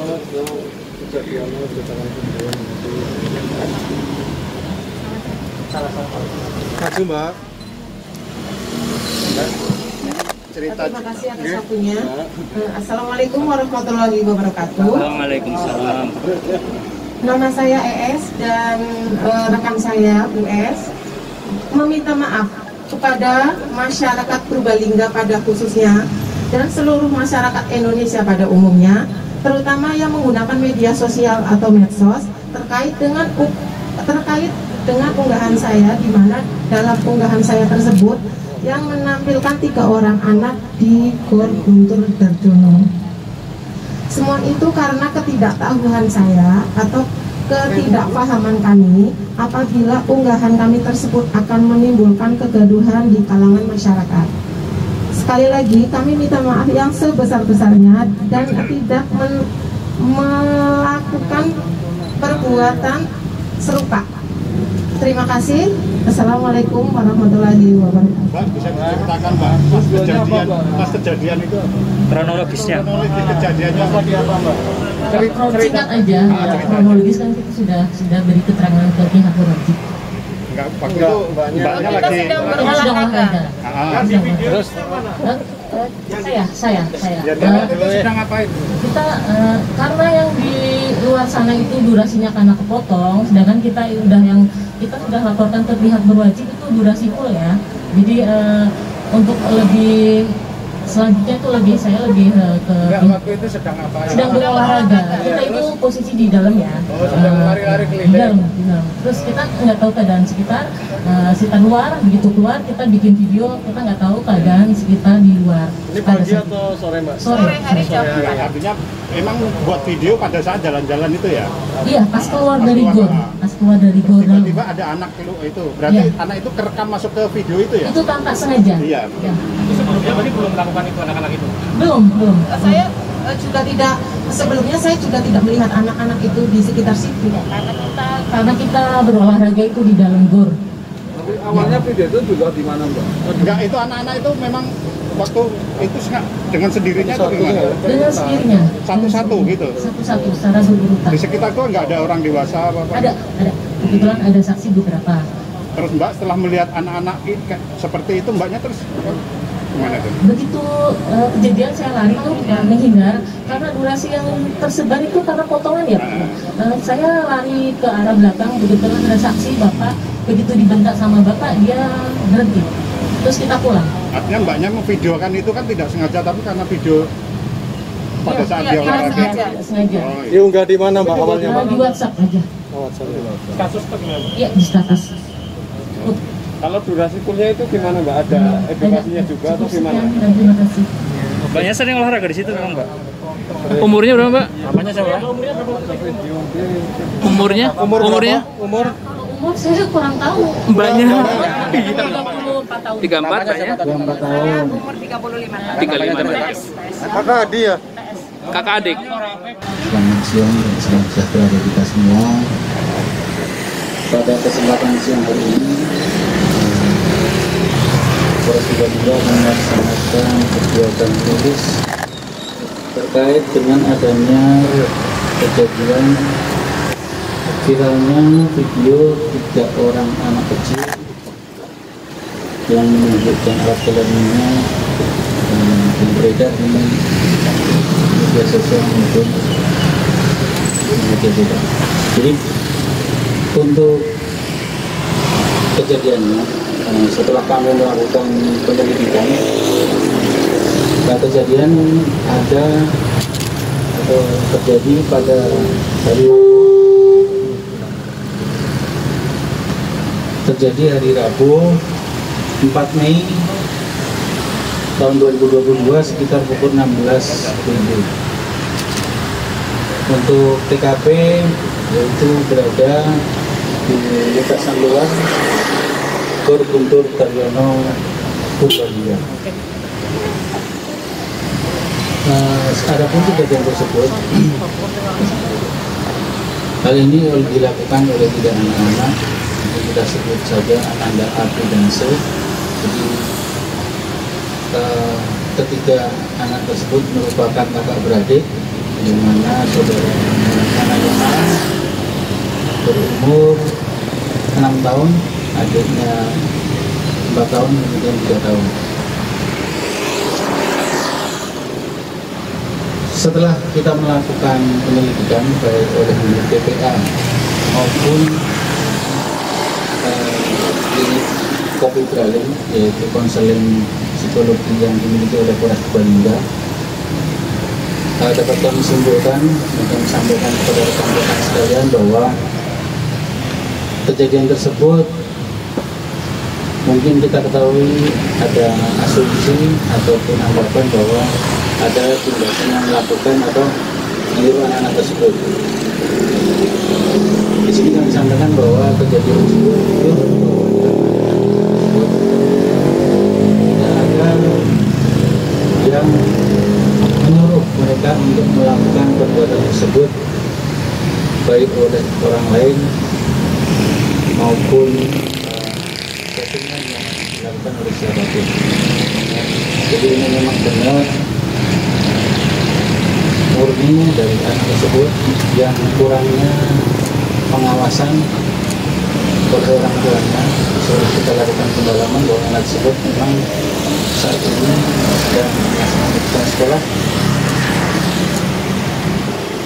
Maju Mbak. Cerita. Terima kasih atas waktunya. Assalamualaikum warahmatullahi wabarakatuh. Waalaikumsalam. Nama saya ES dan rekan saya US meminta maaf kepada masyarakat Purbalingga pada khususnya dan seluruh masyarakat Indonesia pada umumnya, terutama yang menggunakan media sosial atau medsos terkait dengan unggahan saya, di mana dalam unggahan saya tersebut yang menampilkan 3 orang anak di Gor Guntur Darjono. Semua itu karena ketidaktahuan saya atau ketidakpahaman kami apabila unggahan kami tersebut akan menimbulkan kegaduhan di kalangan masyarakat. Sekali lagi kami minta maaf yang sebesar-besarnya dan tidak melakukan perbuatan serupa. Terima kasih. Assalamualaikum warahmatullahi wabarakatuh. Mbak, bisa diceritakan Mbak, pas kejadian itu Kronologisnya. kronologi kejadiannya seperti apa Mbak? Singkat aja, kronologis kan kita sudah beri keterangan ke pihak berwajib. Enggak, waktu itu mbaknya lagi Sedang olahraga. terus Saya. itu sedang ngapain? Kita karena yang di luar sana itu durasinya karena kepotong, sedangkan kita sudah laporkan ke pihak berwajib itu durasi full ya. Jadi untuk lebih selanjutnya itu saya lebih ke Waktu itu sedang ngapain? sedang berolahraga. Kita itu posisi di dalam ya. Sedang lari-lari Di keliling. dalam. Terus kita nggak tahu keadaan sekitar luar, begitu keluar kita bikin video, kita nggak tahu keadaan sekitar di luar. Ini pagi atau sore Mbak? Sore hari Artinya emang buat video pada saat jalan-jalan itu ya? Iya, pas keluar dari gor. Tiba-tiba ada anak itu, berarti Iya. anak itu kerekam masuk ke video itu ya? Itu tanpa sengaja. Iya. Ya. Sebelumnya berarti belum melakukan itu anak-anak itu? Belum. Saya juga tidak, sebelumnya saya juga tidak melihat anak-anak itu di sekitar situ. Karena kita berolahraga itu di dalam gor. Tapi awalnya video itu juga di mana Mbak? Enggak, itu anak-anak itu memang waktu itu dengan sendirinya atau gimana? Dengan sendirinya. Satu-satu gitu? Satu-satu, secara berurutan. Di sekitar gua nggak ada orang dewasa apa-apa? Ada. Kebetulan ada saksi beberapa. Terus Mbak setelah melihat anak-anak seperti itu, Mbaknya terus gimana tuh? Begitu kejadian saya lari tuh menghindar karena durasi yang tersebar itu karena potongan ya Pak. Saya lari ke arah belakang, kebetulan ada saksi bapak, begitu dibentak sama bapak dia berhenti. Terus kita pulang. Artinya Mbaknya memvideokan itu kan tidak sengaja, tapi karena video pada saat dia olahraga. Tidak sengaja. Oh, iya. Diunggah di mana Mbak awalnya Mbak? Di WhatsApp aja. Oh, WhatsApp. Kasus itu gimana? Iya, di status. Kalau durasi kuliah itu gimana Mbak? Ada edukasinya juga atau gimana? Dan terima kasih. Mbaknya sering olahraga di situ memang Mbak? Umurnya berapa Mbak? Namanya siapa? Umurnya? Umur? Umur saya kurang tahu. Mbaknya 34 tahun. 34 Mbaknya? 34 tahun. Umur 35 tahun. 35 tahun. Kakak Adi ya? Kakak adik? Selamat siang dan salam sejahtera bagi kita semua. Pada kesempatan siang hari ini, Polres Purbalingga akan melaksanakan kegiatan tulis terkait dengan adanya kejadian viralnya video 3 orang anak kecil yang menunjukkan alat kelaminnya yang beredar di media sosial maupun media tidak. Jadi untuk kejadiannya setelah kami melakukan penyelidikan, kejadian ada atau terjadi pada hari Rabu 4 Mei tahun 2022 sekitar pukul 16 WIB. Untuk TKP yaitu berada di lintasan luar Gor Guntur Darjono Purbalingga. Adapun kejadian tersebut hal ini dilakukan oleh 3 anak-anak, kita sebut saja Ananda, Abi, dan C. Jadi ketiga anak tersebut merupakan kakak beradik di mana saudara anak berumur 6 tahun, adiknya 4 tahun, kemudian 3 tahun. Setelah kita melakukan penyelidikan baik oleh unit PPA maupun klinik Kopi Braling, yaitu konseling psikologi yang dimiliki oleh Polres Purbalingga, dapat kami simpulkan dan kami sampaikan kepada rekan-rekan sekalian bahwa kejadian tersebut mungkin kita ketahui ada asumsi ataupun anggapan bahwa ada tindakan yang melakukan atau meniru anak-anak tersebut. Di sini kami sampaikan bahwa kejadian tersebut itu tidak ada yang menyuruh mereka untuk melakukan perbuatan tersebut, baik oleh orang lain maupun settingan yang dilakukan oleh siapapun. Jadi ini memang benar murni dari anak tersebut yang kurangnya pengawasan oleh orang tuanya. Setelah kita lakukan pendalaman bahwa anak tersebut memang saat ini sedang melaksanakan sekolah,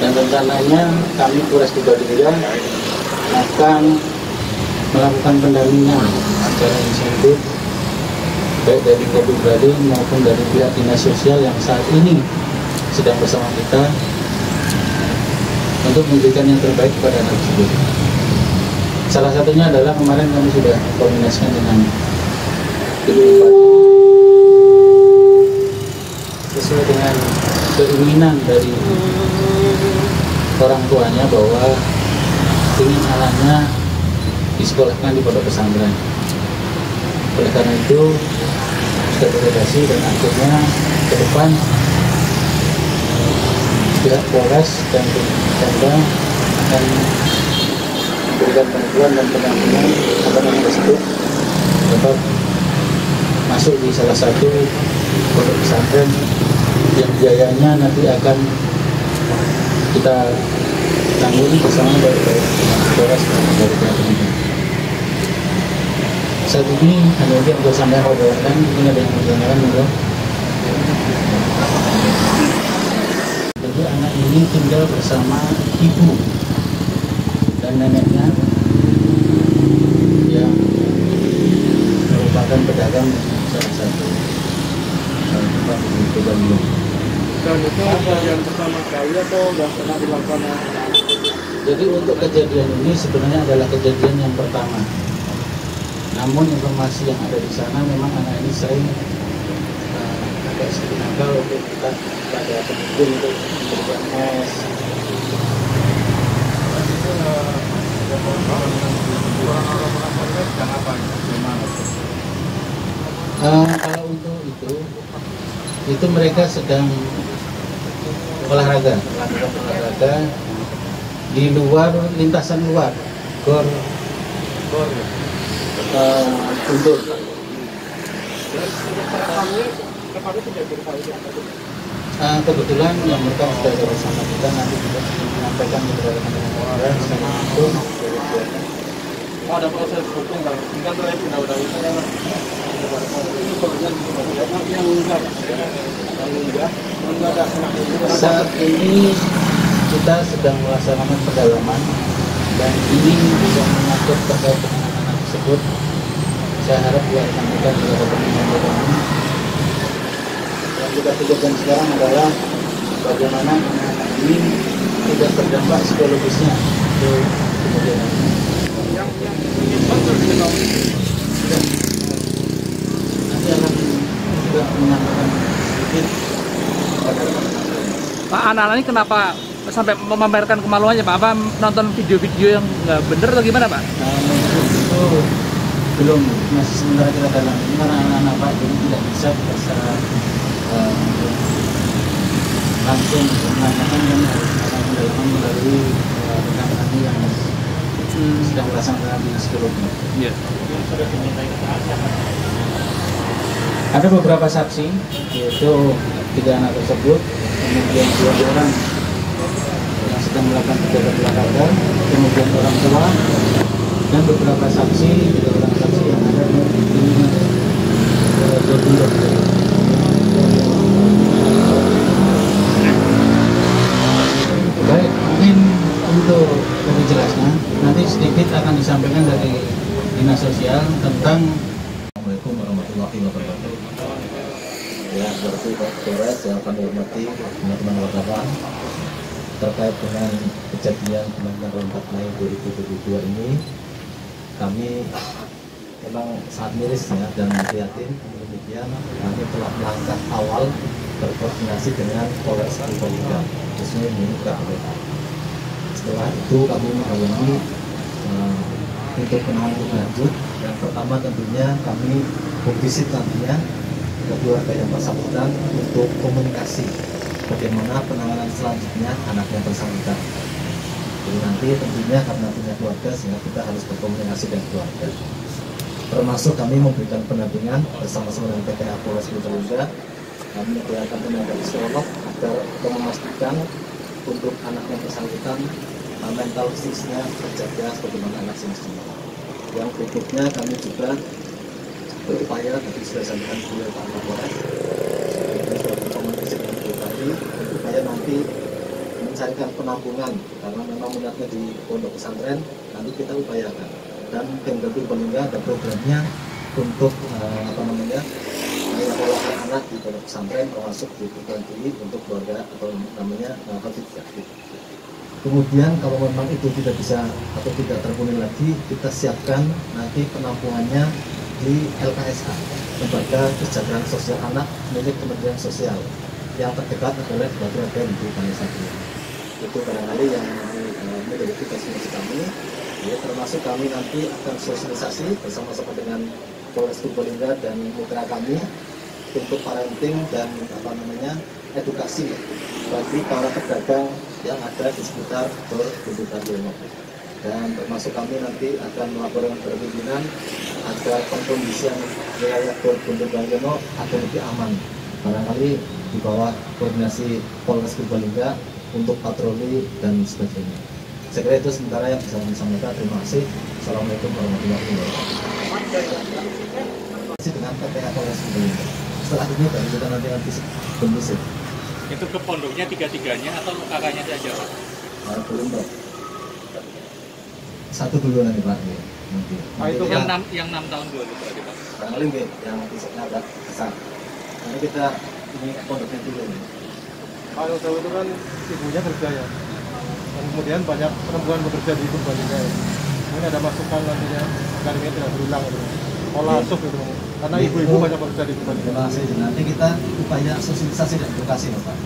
dan rencananya kami Polres Purbalingga akan melakukan pendampingan secara insentif baik dari Kopi Braling maupun dari pihak dinas sosial yang saat ini sedang bersama kita untuk memberikan yang terbaik kepada anak tersebut. Salah satunya adalah kemarin kami sudah koordinasikan dengan sesuai dengan keinginan dari orang tuanya bahwa ingin anaknya disekolahkan di pondok pesantren. Oleh karena itu kita koordinasi dan akhirnya ke depan pihak Polres dan Pemda akan memberikan bantuan dan pendampingan agar anak tersebut dapat masuk di salah satu pondok pesantren yang biayanya nanti akan kita tanggung bersama dari Polres dan dari pihak Pemda. Saat ini hanya yang bisa sampai orderan, ini ada yang berjalan dulu. Jadi anak ini tinggal bersama ibu dan neneknya yang merupakan pedagang salah satu tempat di Purbalingga. Dan itu kejadian pertama kali atau sudah pernah dilakukan? Jadi untuk kejadian ini sebenarnya adalah kejadian yang pertama. Namun informasi yang ada di sana memang anak ini sering agak sedikit nakal untuk kita pada pengunjung untuk memberikan es. Kalau untuk itu mereka sedang olahraga, melakukan olahraga di luar lintasan luar gor untuk kebetulan yang mereka sudah ada bersama kita, nanti kita menyampaikan kepada rekan-rekan orang sama itu. Ada proses hukum kan? Kan terkait undang-undang itu yang enggak. Saat ini kita sedang melaksanakan pendalaman dan ini bisa mengatur terkait dengan anak tersebut. Saya harap buat rekan-rekan juga dapat membantu. Yang kita pikirkan sekarang adalah bagaimana anak-anak ini tidak terdampak psikologisnya ke kemudian hari. Nanti akan juga menyampaikan sedikit kepada rekan-rekan. Pak, anak-anak ini kenapa sampai memamerkan kemaluannya Pak? Apa nonton video-video yang nggak bener atau gimana Pak? Itu belum, masih sementara kita dalam ini karena anak-anak Pak, jadi tidak bisa kita secara langsung menanyakan, dan harus akan pendalaman melalui rekan kami yang sedang melaksanakan psikologi. Iya. Ada beberapa saksi, yaitu 3 anak tersebut, kemudian 2 orang sedang melakukan kegiatan olahraga, kemudian orang tua dan beberapa saksi, juga orang saksi yang ada di lingkungan Jawa. Baik, mungkin untuk lebih jelasnya nanti sedikit akan disampaikan dari Dinas Sosial tentang. Assalamualaikum warahmatullahi wabarakatuh. Ya, seperti Pak Polres yang kami hormati teman-teman wartawan, terkait dengan kejadian tanggal 4 Mei 2022 ini, kami memang sangat miris ya dan prihatin. Kemudian kami telah melangkah awal berkoordinasi dengan Polres Purbalingga, khususnya unit KPK. Setelah itu kami menghubungi untuk penanganan lebih lanjut. Yang pertama tentunya kami memvisit nantinya ke keluarga yang bersangkutan untuk komunikasi bagaimana penanganan selanjutnya anak yang bersangkutan. Jadi nanti tentunya karena punya keluarga sehingga kita harus berkomunikasi dengan keluarga. Termasuk kami memberikan pendampingan bersama-sama dengan PPA Polres Purbalingga. Kami menyediakan tenaga psikolog agar memastikan untuk anak yang bersangkutan mental fisiknya terjaga sebagaimana anak semestinya. Yang berikutnya kami juga berupaya, tadi sudah sampaikan oleh Pak Kapolres, kita sudah berkomunikasi dengan Bupati, berupaya nanti mencarikan penampungan karena memang minatnya di pondok pesantren, nanti kita upayakan. Dan Pemda Purbalingga ada programnya untuk menyekolahkan anak di pondok pesantren termasuk di perguruan tinggi untuk keluarga atau namanya hafid. Kemudian kalau memang itu tidak bisa atau tidak terpenuhi lagi, kita siapkan nanti penampungannya di LKSA, Lembaga Kesejahteraan Sosial Anak milik Kementerian Sosial. Yang terdekat adalah Batu di Balisaki. Itu barangkali yang menjadi tugas kami. Ya, termasuk kami nanti akan sosialisasi bersama-sama dengan Polres Purbalingga dan mitra kami untuk parenting dan edukasi bagi para pedagang yang ada di sekitar Gor Guntur Daryono. Dan termasuk kami nanti akan melaporkan ke pimpinan agar pengkondisian wilayah Gor Guntur Daryono agar lebih aman. Barangkali di bawah koordinasi Polres Purbalingga untuk patroli dan sebagainya. Saya kira itu sementara yang bisa kami sampaikan. Terima kasih. Assalamualaikum warahmatullahi wabarakatuh. Dengan PPA Polres Purbalingga. Setelah ini baru kita nanti kondisi. Itu ke pondoknya tiga-tiganya atau kakaknya saja, Pak? Belum, Pak. Satu dulu nanti, Pak. Nanti. Itu yang 6 tahun dulu berarti, Pak. Barangkali nggih, yang fisiknya agak besar. Nanti kita ini pondoknya dulu nih. Kalau tahu itu kan ibunya kerja ya. Dan kemudian banyak perempuan bekerja di Purbalingga ya. Mungkin ada masukan nantinya agar ini tidak berulang gitu. Pola asuh gitu. Karena ibu-ibu banyak bekerja di Purbalingga. Terima kasih. Nanti kita upaya sosialisasi dan edukasi, Pak.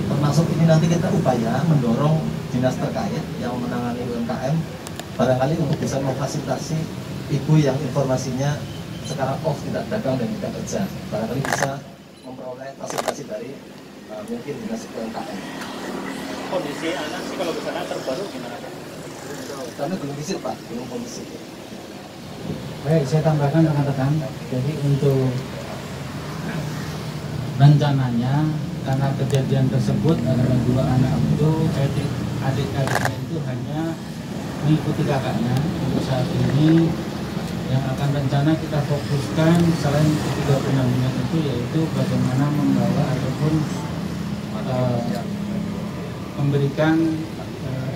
Termasuk ini nanti kita upaya mendorong dinas terkait yang menangani UMKM barangkali untuk bisa memfasilitasi ibu yang informasinya sekarang off, tidak dagang dan tidak kerja. Barangkali bisa memperoleh fasilitasi dari mungkin dinas UMKM. Kondisi anak sih kalau kesana terbaru gimana? Karena belum visit, Pak, belum kondisi. Baik, saya tambahkan rekan-rekan. Jadi untuk rencananya karena kejadian tersebut adalah dua anak itu adik-adiknya itu hanya mengikuti kakaknya. Untuk saat ini yang akan rencana kita fokuskan selain ketiga pendampingan itu yaitu bagaimana membawa ataupun memberikan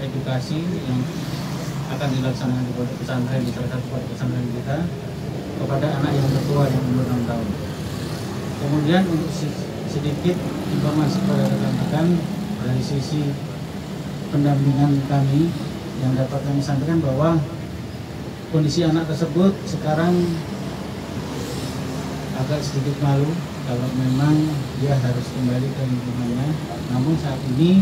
edukasi yang akan dilaksanakan di pondok pesantren di salah satu pondok pesantren kita kepada anak yang tertua yang umur 6 tahun. Kemudian untuk sedikit informasi pada rekan-rekan dari sisi pendampingan kami yang dapat kami sampaikan bahwa kondisi anak tersebut sekarang agak sedikit malu kalau memang dia harus kembali ke lingkungannya. Namun saat ini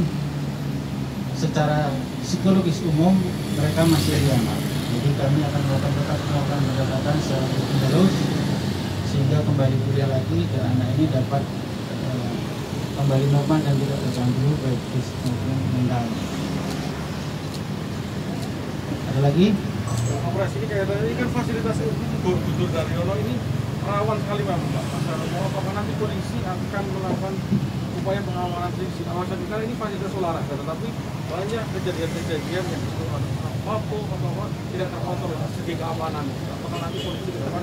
secara psikologis umum mereka masih aman. Jadi kami akan tetap melakukan pendekatan secara terus sehingga kembali kuliah lagi dan anak ini dapat kembali normal dan tidak terganggu baik fisik maupun mental. Ada lagi? Operasi ini kayak tadi kan fasilitas Gor Guntur Daryono ini rawan sekali Pak. Apakah nanti polisi akan melakukan upaya pengamanan di kawasan kita ini fasilitas olahraga, tetapi banyak kejadian-kejadian yang itu apa tidak terkontrol dari segi keamanan. Apakah nanti polisi ke depan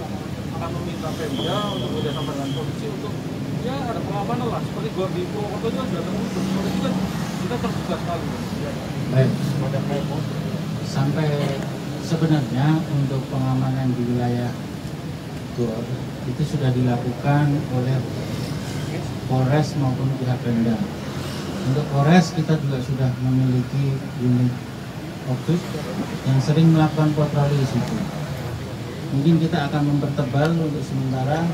akan meminta Pemda untuk bekerjasama dengan polisi untuk ya ada pengamanan lah, seperti Gor di Purwokerto juga sudah terwujud. Polisi kan kita terbuka sekali. Baik. Sampai sebenarnya untuk pengamanan di wilayah Gor itu sudah dilakukan oleh Polres maupun pihak Pemda. Untuk Polres kita juga sudah memiliki unit Opsus yang sering melakukan patroli di situ. Mungkin kita akan mempertebal untuk sementara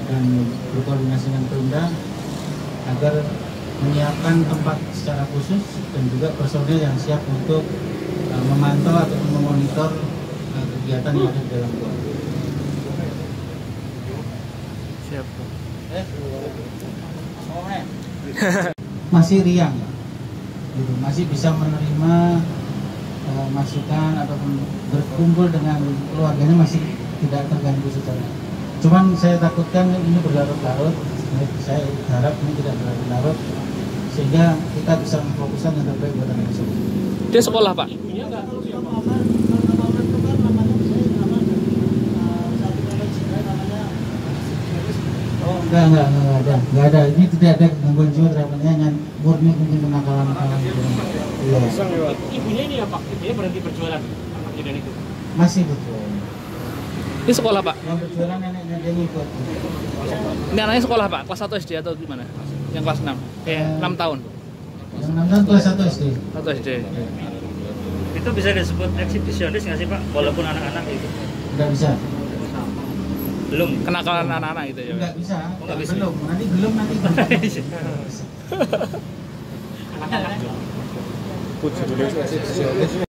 dan berkoordinasi dengan Pemda agar menyiapkan tempat secara khusus dan juga personil yang siap untuk memantau atau memonitor kegiatan yang ada di dalam gor. Siap. Masih riang, gitu. Masih bisa menerima masukan ataupun berkumpul dengan keluarganya masih tidak terganggu secara. Cuman saya takutkan ini berlarut-larut. Saya harap ini tidak berlarut-larut sehingga kita bisa memfokuskan yang terbaik buat anak tersebut. Dia sekolah, Pak? Enggak ada. Ini tidak ada gangguan jiwa terhadapnya, hanya murni mungkin kenakalan. Iya. Ibunya ini ya Pak, ibunya berhenti berjualan anak kejadian itu? Masih betul. Ini sekolah, Pak? Yang berjualan neneknya dia ngikut. Ini anaknya sekolah, Pak? Kelas 1 SD atau gimana? Yang kelas 6? 6 tahun? Yang 6 tahun kelas 1 SD. 1 SD. Itu bisa disebut eksibisionis nggak sih Pak? Walaupun anak-anak itu? Enggak bisa. Belum. Kenakalan anak-anak gitu ya? Enggak bisa. Enggak bisa. Belum. Nanti. Eksibisionis